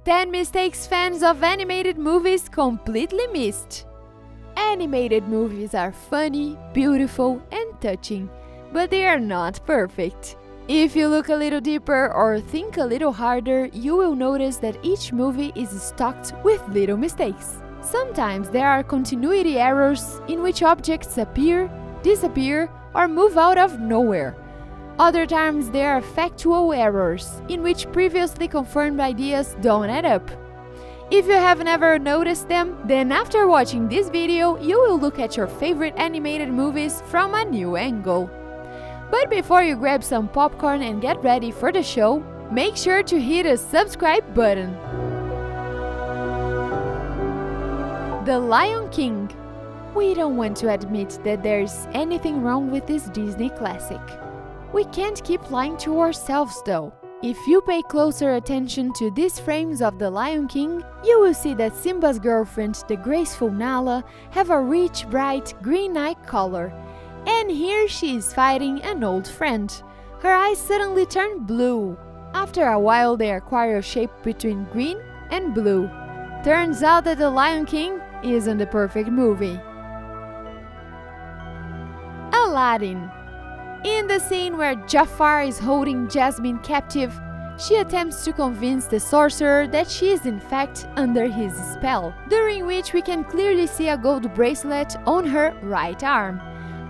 10 mistakes fans of animated movies completely missed. Animated movies are funny, beautiful, and touching, but they are not perfect. If you look a little deeper or think a little harder, you will notice that each movie is stocked with little mistakes. Sometimes there are continuity errors in which objects appear, disappear, or move out of nowhere. Other times there are factual errors in which previously confirmed ideas don't add up. If you have never noticed them, then after watching this video, you will look at your favorite animated movies from a new angle. But before you grab some popcorn and get ready for the show, make sure to hit the subscribe button. The Lion King. We don't want to admit that there's anything wrong with this Disney classic. We can't keep lying to ourselves though. If you pay closer attention to these frames of The Lion King, you will see that Simba's girlfriend, the graceful Nala, have a rich, bright green eye color. And here she is fighting an old friend. Her eyes suddenly turn blue. After a while they acquire a shape between green and blue. Turns out that The Lion King isn't the perfect movie. Aladdin. In the scene where Jafar is holding Jasmine captive, she attempts to convince the sorcerer that she is in fact under his spell, during which we can clearly see a gold bracelet on her right arm.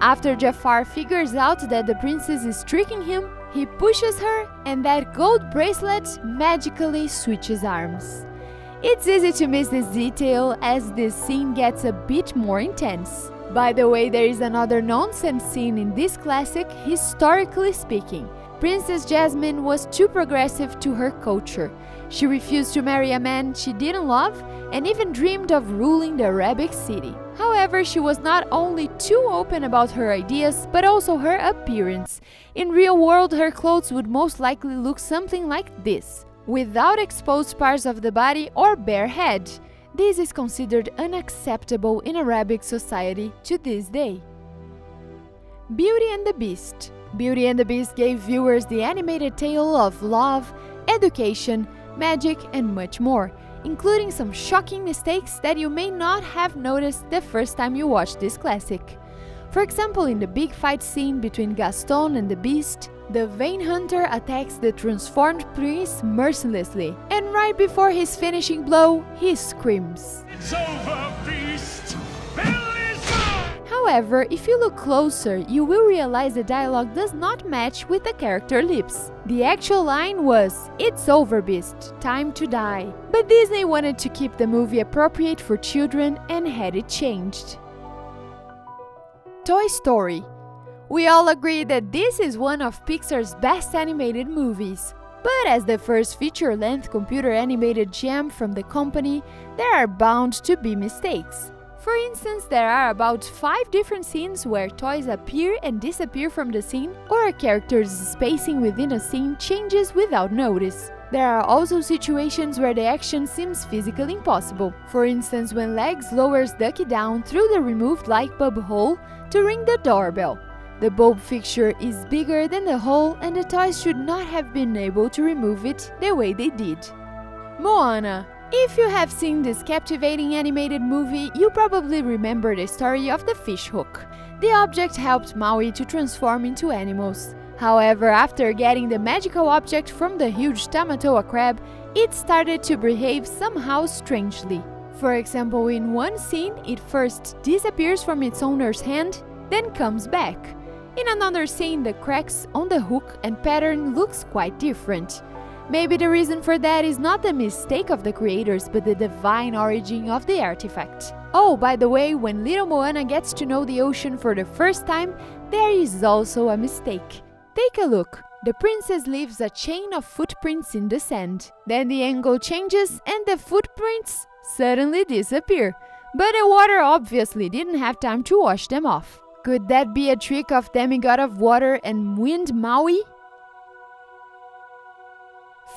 After Jafar figures out that the princess is tricking him, he pushes her and that gold bracelet magically switches arms. It's easy to miss this detail as this scene gets a bit more intense. By the way, there is another nonsense scene in this classic, historically speaking. Princess Jasmine was too progressive to her culture. She refused to marry a man she didn't love and even dreamed of ruling the Arabic city. However, she was not only too open about her ideas, but also her appearance. In real world, her clothes would most likely look something like this, without exposed parts of the body or bare head. This is considered unacceptable in Arabic society to this day. Beauty and the Beast. Beauty and the Beast gave viewers the animated tale of love, education, magic, and much more, including some shocking mistakes that you may not have noticed the first time you watched this classic. For example, in the big fight scene between Gaston and the Beast, the vain hunter attacks the transformed prince mercilessly, and right before his finishing blow, he screams, "It's over, Beast! Hell is gone!" However, if you look closer, you will realize the dialogue does not match with the character lips. The actual line was, "It's over, Beast, time to die." But Disney wanted to keep the movie appropriate for children and had it changed. Toy Story. We all agree that this is one of Pixar's best animated movies. But as the first feature-length computer-animated gem from the company, there are bound to be mistakes. For instance, there are about 5 different scenes where toys appear and disappear from the scene, or a character's spacing within a scene changes without notice. There are also situations where the action seems physically impossible. For instance, when Legs lowers Ducky down through the removed light bulb hole to ring the doorbell. The bulb fixture is bigger than the hole and the toys should not have been able to remove it the way they did. Moana. If you have seen this captivating animated movie, you probably remember the story of the fish hook. The object helped Maui to transform into animals. However, after getting the magical object from the huge Tamatoa crab, it started to behave somehow strangely. For example, in one scene, it first disappears from its owner's hand, then comes back. In another scene, the cracks on the hook and pattern looks quite different. Maybe the reason for that is not the mistake of the creators, but the divine origin of the artifact. Oh, by the way, when little Moana gets to know the ocean for the first time, there is also a mistake. Take a look. The princess leaves a chain of footprints in the sand. Then the angle changes and the footprints suddenly disappear. But the water obviously didn't have time to wash them off. Could that be a trick of demigod of water and wind Maui?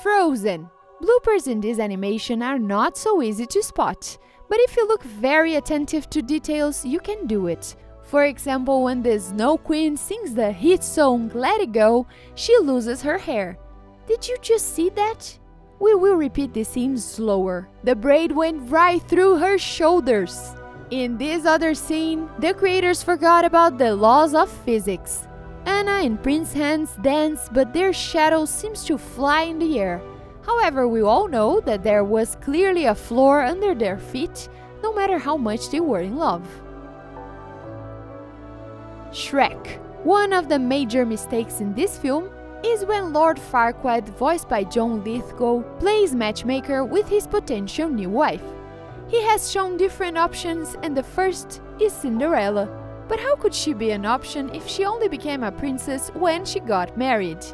Frozen. Bloopers in this animation are not so easy to spot, but if you look very attentive to details, you can do it. For example, when the Snow Queen sings the hit song Let It Go, she loses her hair. Did you just see that? We will repeat this scene slower. The braid went right through her shoulders. In this other scene, the creators forgot about the laws of physics. Anna and Prince Hans dance, but their shadow seems to fly in the air. However, we all know that there was clearly a floor under their feet, no matter how much they were in love. Shrek. One of the major mistakes in this film is when Lord Farquaad, voiced by John Lithgow, plays matchmaker with his potential new wife. He has shown different options, and the first is Cinderella. But how could she be an option if she only became a princess when she got married?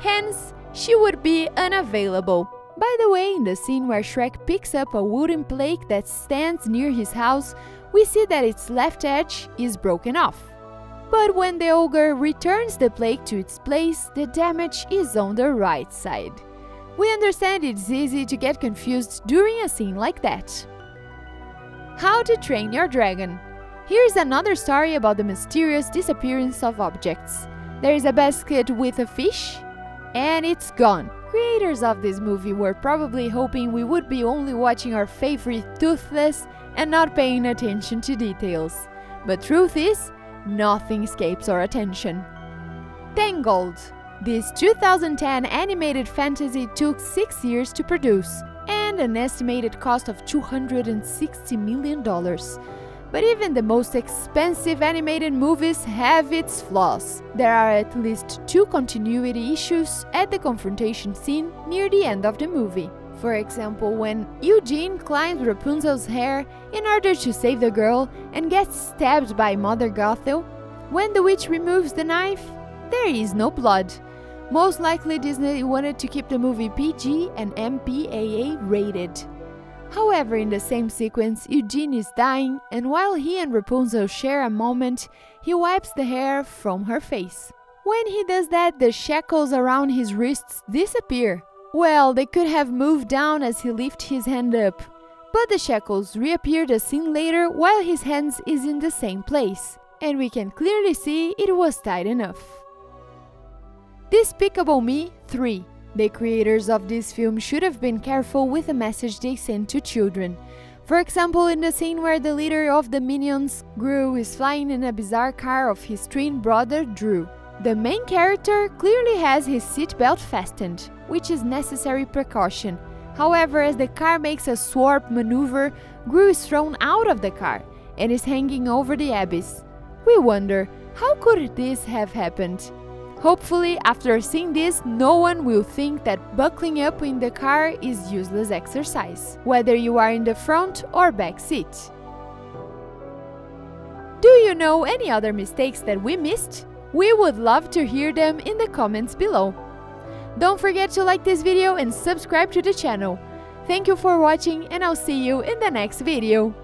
Hence, she would be unavailable. By the way, in the scene where Shrek picks up a wooden plate that stands near his house, we see that its left edge is broken off. But when the ogre returns the plate to its place, the damage is on the right side. We understand it's easy to get confused during a scene like that. How to Train Your Dragon. Here's another story about the mysterious disappearance of objects. There is a basket with a fish, and it's gone. Creators of this movie were probably hoping we would be only watching our favorite Toothless and not paying attention to details. But truth is, nothing escapes our attention. Tangled. This 2010 animated fantasy took 6 years to produce and an estimated cost of $260 million. But even the most expensive animated movies have its flaws. There are at least 2 continuity issues at the confrontation scene near the end of the movie. For example, when Eugene climbs Rapunzel's hair in order to save the girl and gets stabbed by Mother Gothel, when the witch removes the knife, there is no blood. Most likely Disney wanted to keep the movie PG and MPAA rated. However, in the same sequence, Eugene is dying, and while he and Rapunzel share a moment, he wipes the hair from her face. When he does that, the shackles around his wrists disappear. Well, they could have moved down as he lifts his hand up, but the shackles reappeared a scene later while his hands is in the same place, and we can clearly see it was tight enough. Despicable Me 3. The creators of this film should have been careful with the message they sent to children. For example, in the scene where the leader of the Minions, Gru, is flying in a bizarre car of his twin brother Drew. The main character clearly has his seatbelt fastened, which is necessary precaution. However, as the car makes a swarp maneuver, Gru is thrown out of the car and is hanging over the abyss. We wonder, how could this have happened? Hopefully, after seeing this, no one will think that buckling up in the car is useless exercise, whether you are in the front or back seat. Do you know any other mistakes that we missed? We would love to hear them in the comments below. Don't forget to like this video and subscribe to the channel. Thank you for watching, and I'll see you in the next video.